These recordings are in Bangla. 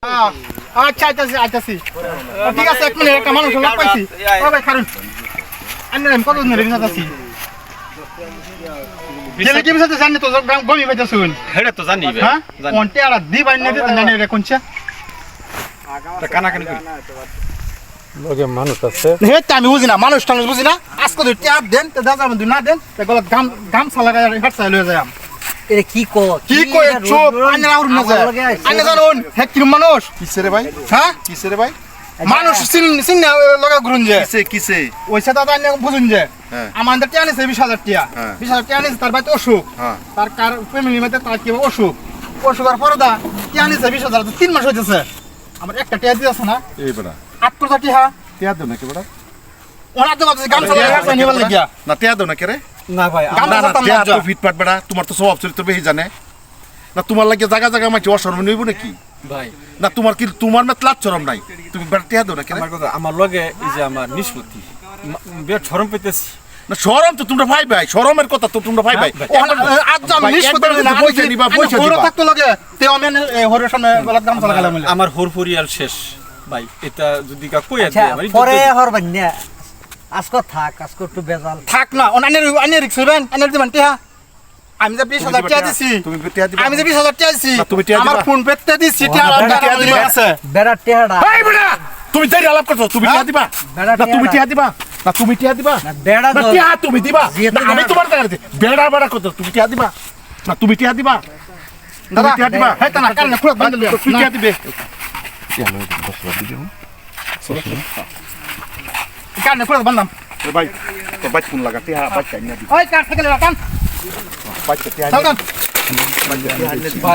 আচ্ছা আইতাছি ঠিক আছে এক মিনিট একটা মানুষ লোক পাইছি ভাই খারুন আমি কত দিন রেঞ্জ আছি গেলে কি বিষয় জানি তো গমি বাইতে শুন হেডা তো জানি হ্যাঁ কোনতে আর দি বাইনে দিতে জানি রে কোনছে তা কানা কানি করি লগে মানুষ আছে হে আমি বুঝি না মানুষ টানুষ বুঝি না আজকে তো ট্যাপ দেন তো দাদা মন না দেন তো গলা গাম সালা গায় হাটসা লয়ে যায় এরে কি চুপ আইনা আউর না যায় আইনা জানুন হে কি মানুষ কিসে রে ভাই হ্যাঁ কিসে রে ভাই মানুষ সিন লগা ঘুরুন যে কিসে ওইসা দাদা আইনা বুঝুন যে আমাদের টিয়ানি 20000 টাকা 20000 টাকা নিছে তার বাইতে অসুখ তার কার ফ্যামিলি মধ্যে তার কি অসুখের পরে দা টিয়ানি 20000 তো 3 মাস হইছে আমার একটা টিয়া দিছে না এই বড়া 8 টাকা টিয়া দাও নাকি বড়া ওনা তো বাজে গাম চালা রাখছে নিবার লাগিয়া না টিয়া দাও নাকি রে না ভাই না টিয়া তো ফিটপাট বড়া তোমার তো স্বভাব চরিত্র বেশি জানে না তোমার লাগে জায়গা মাঝে অশরম নইব নাকি ভাই না তোমার কি তোমার মত লাজ শরম নাই তুমি বড় টিয়া দাও নাকি আমার কথা আমার লগে এই যে আমার নিষ্পত্তি বিরাট শরম পেতেছি না শরম তো তোমরা ভাই শরমের কথা তো তোমরা ভাই আজ আমি নিষ্পত্তি না পয়সা নিবা ওরা থাকতো লাগে তে আমি হরের সামনে গলাত গাম চালা গেলাম আমার হরফরিয়াল শেষ ভাই এটা যদি কা কইয়া আচ্ছা দেয় আমার পরে হরবান না আজকে থাক আজকে একটু বেজাল থাক না অনানে রিক্স হবেন আনের দিবেন টিয়া আমি যে 20000 টাকা দিছি তুমি টিয়া দিবা আমি যে 20000 টাকা দিছি না, তুমি টিয়া দিবা? আমার ফোন পেতে দিছি টিয়া আছে বেড়া টেহাড়া এই বড়া তুমি তাই আলাপ করছো তুমি টিয়া দিবা বেড়া না তুমি টিয়া দিবা না তুমি টিয়া দিবা না বেড়া না টিয়া তুমি দিবা যেহেতু না আমি তোমার টাকা দিই বেড়া করছো তুমি টিয়া দিবা না তুমি টিয়া দিবা দাদা টিয়া দিবা হে তা না কারণে পুরো বান্ধ লিয়া তুমি টিয়া দিবে কারণে পুরো বান্ধাম ভাই তো বাইক ফোন লাগা টিয়া বাইক কাই না দিবা ওই কার থেকে লাগান বাইক টিয়া সাউদান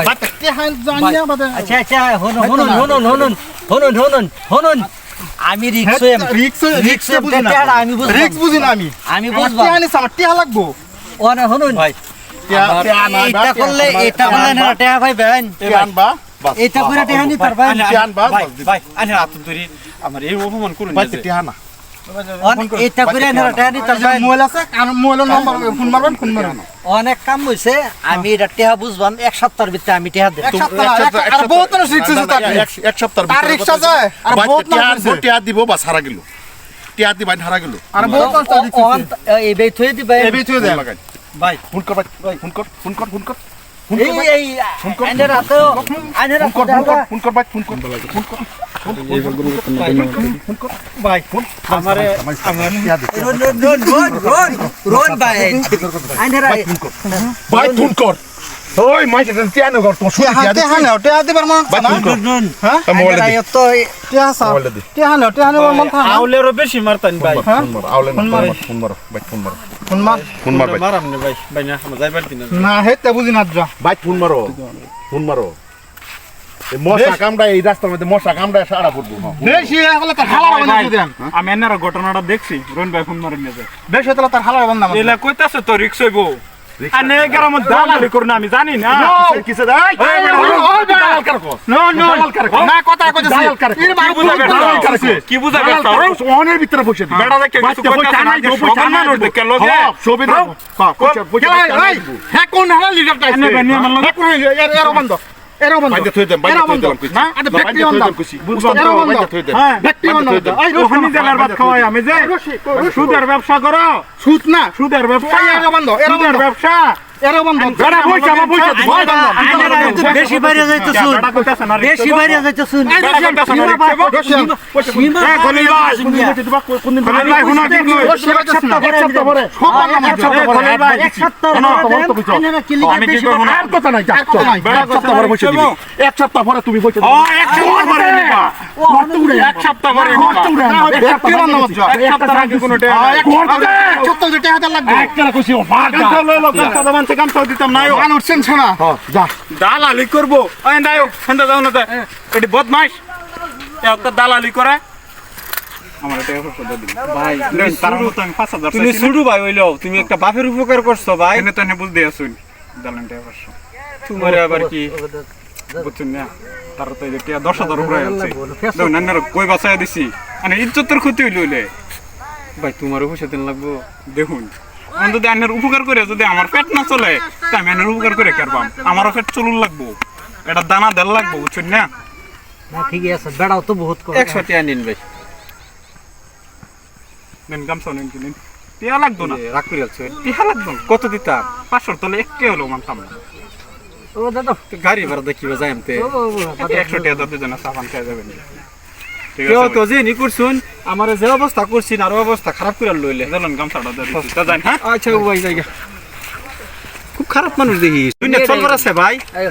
বাত কে হান জানিয়া বাদে আচ্ছা হনুন আমি রিক্স বুঝি না টেহাড়া আমি বুঝবো রিক্স বুঝি না আমি বুঝবো টিয়া নিছ আমার টিয়া লাগবো ওনে হনুন ভাই টিয়া না এটা করলে না টেহা ভাই বেন টিয়া আনবা এটা করে টেহা নি পারবা ভাই আনে হাত ধরি আমার এই অপমান করুন বাইক টিয়া না এটা করে না টেহা নি পারবা মোবাইল আছে কারণ মোবাইলের নম্বর ফোন মারবেন অনেক কাম হইছে আমি এটা টেহা বুঝবাম এক সপ্তাহের ভিতরে আমি টেহা দেব এক সপ্তাহ আর বহুত না রিক্স আছে তার এক সপ্তাহ তার রিক্স আছে আর বহুত না টিয়া দিব বা সারা গেল টিয়া দিবা হারা গেল আর বহুত না রিক্স আছে এই বেই থই দিবে এই বিচুই দেন লাগাই ভাই ফোন কর ফোন কর এই আইনের হাতে আইনের ফোন কর ভাই আমারে আমার রোন ভাই আইনের ভাই ফোন কর ওই মাইতে টিয়া না কর তো শুই টিয়া হাতে হানে ওটা আদি বার মন না রোন হ্যাঁ মোবাইল দে তো টিয়া সা টিয়া হানে মন থা আউলেরও বেশি মারতান ভাই ফোন মার ভাই ফোন মার ভাই মারাম নে ভাই না আমার যাইবার দিন না হেতে বুঝি না যা ভাই ফোন মারো এই মশা কামড়া এই রাস্তার মধ্যে মশা কামড়া সারা পড়বো বেশি হলে তার হালা হবে না দেন আমি এনার ঘটনাটা দেখছি রোন ভাই ফোন মারেন না বেশি হলে তার হালা হবে না এলা কইতাছে তো রিক্স হইবো আনে গ্রাম দালালি করুন আমি জানি না কিসে দাই দালাল কার কো নো না কথা কইতেছি এর মার দালাল করছে কি বুঝা গেল ওনের ভিতরে বসে দি বেড়া দেখে কিছু কইতাছে না যে সবার মানুষ দেখে লগে ছবি দাও হ্যাঁ কোন হালা লিডার টাইছে এর বন্ধ বাইতে থই দেন কইছি না আরে ব্যক্তি বন্ধ বুঝবাম তো বাইতে থই দেন হ্যাঁ ব্যক্তি বন্ধ এই ওখানে জেলার ভাত খাওয়াই আমি যে সুদের ব্যবসা করো সুদ না সুদের ব্যবসা এর বন্ধ সুদের ব্যবসা এর বন্ধ বেড়া পয়সা বেশি বাইরে যাইতো শুন বেটা কইতাছে না বেশি বাইরে যাইতো শুন বেটা কইতাছে না সীমা এ খলিল ভাই কোনদিন খলিল ভাই হুনা ঠিক নয় এক সপ্তাহ পরে এক সপ্তাহ আমি কি করব না আর কথা নাই এক সপ্তাহ পরে বসে দিবি এক সপ্তাহ পরে তুমি বসে ও এক সপ্তাহ পরে নিবা এক সপ্তাহ পরে নিবা ব্যক্তি বন্ধ এক সপ্তাহ আগে কোনো ডে এক সপ্তাহ যেটা হাতে লাগবে একটা কইছি ভাগ কাম থেকে কাম দিতাম না গান উঠছেন শোনা যা দালালি করবো ওই দাও সন্ধ্যা যাও না এটি বদমাইশ একটা দালালি করে আমার এটা ভাই তার মতো আমি 5000 তুমি শুরু ভাই হইলো তুমি একটা বাপের উপকার করছো ভাই এনে তো বুঝতে আসুন দালানটা করছো তোমার আবার কি বুঝছেন না তার তো এটা 10000 উপরে আছে দাও নান্নার কই বাঁচায় দিছি মানে ইজ্জতের ক্ষতি হইলে ভাই তোমার পয়সা দিন লাগবো দেখুন আমি যদি আইনের উপকার করে যদি আমার পেট না চলে তা আমি আইনের উপকার করে কেরবাম আমারও পেট চলুন লাগবো এটা দানা দেল লাগবো বুঝছেন না না ঠিকই আছে বেড়াও তো বহুত করে 100 টাকা নিন ভাই নেন গামছা নেন কিনেন টিয়া লাগতো না রাগ করে আছে টিয়া লাগতো না। কত দিতাম 500 তলে একটি হলো মানতাম না ও দাদা তো গাড়ি ভাড়া দেখিবা যাই আমতে ও 100 টাকা দাও দুজনে সাবান খাই যাবেন কেউ তো যে নি করছুন আমার যে অবস্থা করছিন আর অবস্থা খারাপ করে লইলে জানেন গামছাটা দিছি তা জান হ্যাঁ আচ্ছা ভাই জায়গা খুব খারাপ মানুষ দেখি তুই না চল করাছে ভাই আয়